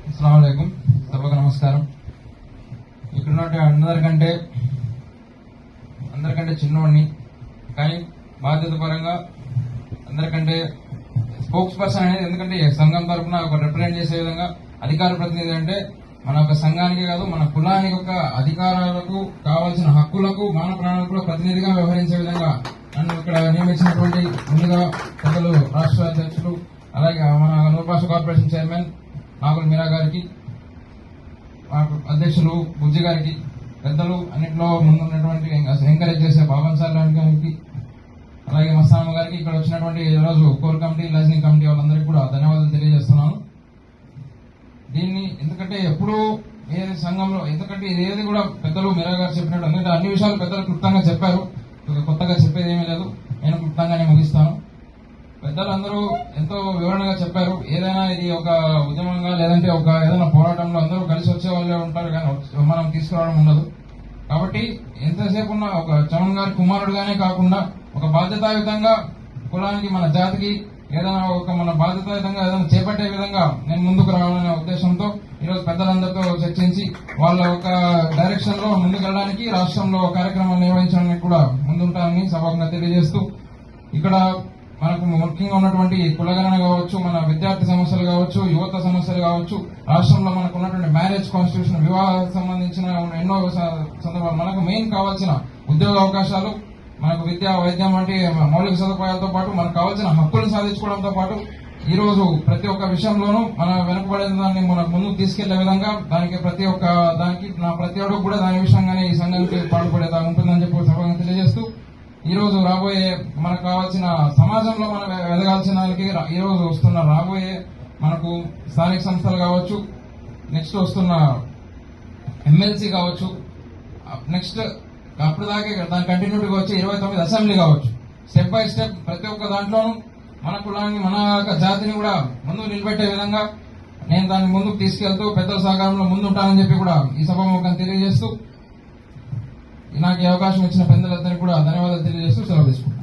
అస్సలాము అలైకుం, సభకు నమస్కారం. ఇక్కడున్నట్టు అందరికంటే చిన్నవాడిని, కానీ బాధ్యత పరంగా అందరికంటే స్పోక్స్ పర్సన్ అనేది, ఎందుకంటే సంఘం తరఫున ఒక రిప్రజెంట్ చేసే విధంగా అధికార ప్రతినిధి అంటే మన ఒక సంఘానికి కాదు, మన కులానికి ఒక అధికారాలకు కావాల్సిన హక్కులకు మానవ ప్రాణాలకు కూడా ప్రతినిధిగా వ్యవహరించే విధంగా నన్ను ఇక్కడ నియమించినటువంటి ముందుగా పెద్దలు రాష్ట్ర అధ్యక్షులు, అలాగే మన నూర్పాష కార్పొరేషన్ చైర్మన్ నాగుల్ మీరా గారికి, అధ్యక్షులు బుజ్జి గారికి, పెద్దలు అన్నింటిలో ముందున్నటువంటి ఎంకరేజ్ చేసే బాబన్ సార్ గారికి, అలాగే మస్తానమ్మ గారికి, ఇక్కడ వచ్చినటువంటి ఈరోజు కోర్ కమిటీ, లైజనింగ్ కమిటీ వాళ్ళందరికీ కూడా ధన్యవాదాలు తెలియజేస్తున్నాను. దీన్ని ఎందుకంటే ఎప్పుడు ఏ సంఘంలో, ఎందుకంటే ఏది కూడా పెద్దలు మీరా గారు చెప్పినట్టు, ఎందుకంటే అన్ని విషయాలు పెద్దలు క్లుప్తంగా చెప్పారు, కొత్తగా చెప్పేది ఏమీ లేదు, నేను క్లుప్తంగానే ముగిస్తాను. పెద్దలు అందరూ ఎంతో వివరణగా చెప్పారు. ఏదైనా ఇది ఒక ఉద్యమంగా లేదంటే ఒక ఏదైనా పోరాటంలో అందరూ కలిసి వచ్చే వాళ్ళే ఉంటారు, కానీ మనం తీసుకురావడం ఉండదు. కాబట్టి ఎంతసేపు ఉన్న ఒక చమన్ గారి కుమారుడుగానే కాకుండా ఒక బాధ్యతాయుతంగా కులానికి, మన జాతికి ఏదైనా ఒక మన బాధ్యతాయుతంగా ఏదైనా చేపట్టే విధంగా నేను ముందుకు రావాలనే ఉద్దేశంతో ఈరోజు పెద్దలందరితో చర్చించి వాళ్ళ ఒక డైరెక్షన్ లో ముందుకు వెళ్ళడానికి, రాష్ట్రంలో కార్యక్రమాలు నిర్వహించడానికి కూడా ముందుంటానని సభగా తెలియజేస్తూ, ఇక్కడ మనకు ముఖ్యంగా ఉన్నటువంటి కులగణన కావచ్చు, మన విద్యార్థి సమస్యలు కావచ్చు, యువత సమస్యలు కావచ్చు, రాష్ట్రంలో మనకు ఉన్నటువంటి మ్యారేజ్ కాన్స్టిట్యూషన్, వివాహాలకు సంబంధించిన ఎన్నో సందర్భాలు, మనకు మెయిన్ కావాల్సిన ఉద్యోగ అవకాశాలు, మనకు విద్య, వైద్యం వంటి మౌలిక సదుపాయాలతో పాటు మనకు కావాల్సిన హక్కులను సాధించుకోవడంతో పాటు ఈ రోజు ప్రతి ఒక్క విషయంలోనూ మన వెనుకబడిన దాన్ని మనకు ముందుకు తీసుకెళ్లే విధంగా దానికి ప్రతి ఒక్కడు కూడా దాని విషయంగానే ఈ సంఘానికి పాటుపడేదా ఉంటుందని చెప్పి సభగా తెలియజేస్తూ, ఈ రోజు రాబోయే మనకు కావాల్సిన సమాజంలో మనం ఎదగాల్సిన దానికి ఈ రోజు వస్తున్న రాబోయే మనకు స్థానిక సంస్థలు కావచ్చు, నెక్స్ట్ వస్తున్న ఎమ్మెల్సీ కావచ్చు, నెక్స్ట్ అప్పుడు దాకా దాని కంటిన్యూటీగా వచ్చి 29 అసెంబ్లీ కావచ్చు, స్టెప్ బై స్టెప్ ప్రతి ఒక్క దాంట్లోనూ మన కులాన్ని, మన జాతిని కూడా ముందుకు నిలబెట్టే విధంగా నేను దాన్ని ముందుకు తీసుకెళ్తూ పెద్దల సహకారంలో ముందుంటానని చెప్పి కూడా ఈ సభాముఖంగా తెలియజేస్తూ, నాకు ఈ అవకాశం ఇచ్చిన పెద్దలందరికీ కూడా ధన్యవాదాలు తెలియజేస్తూ సెలవు తీసుకుంటాను.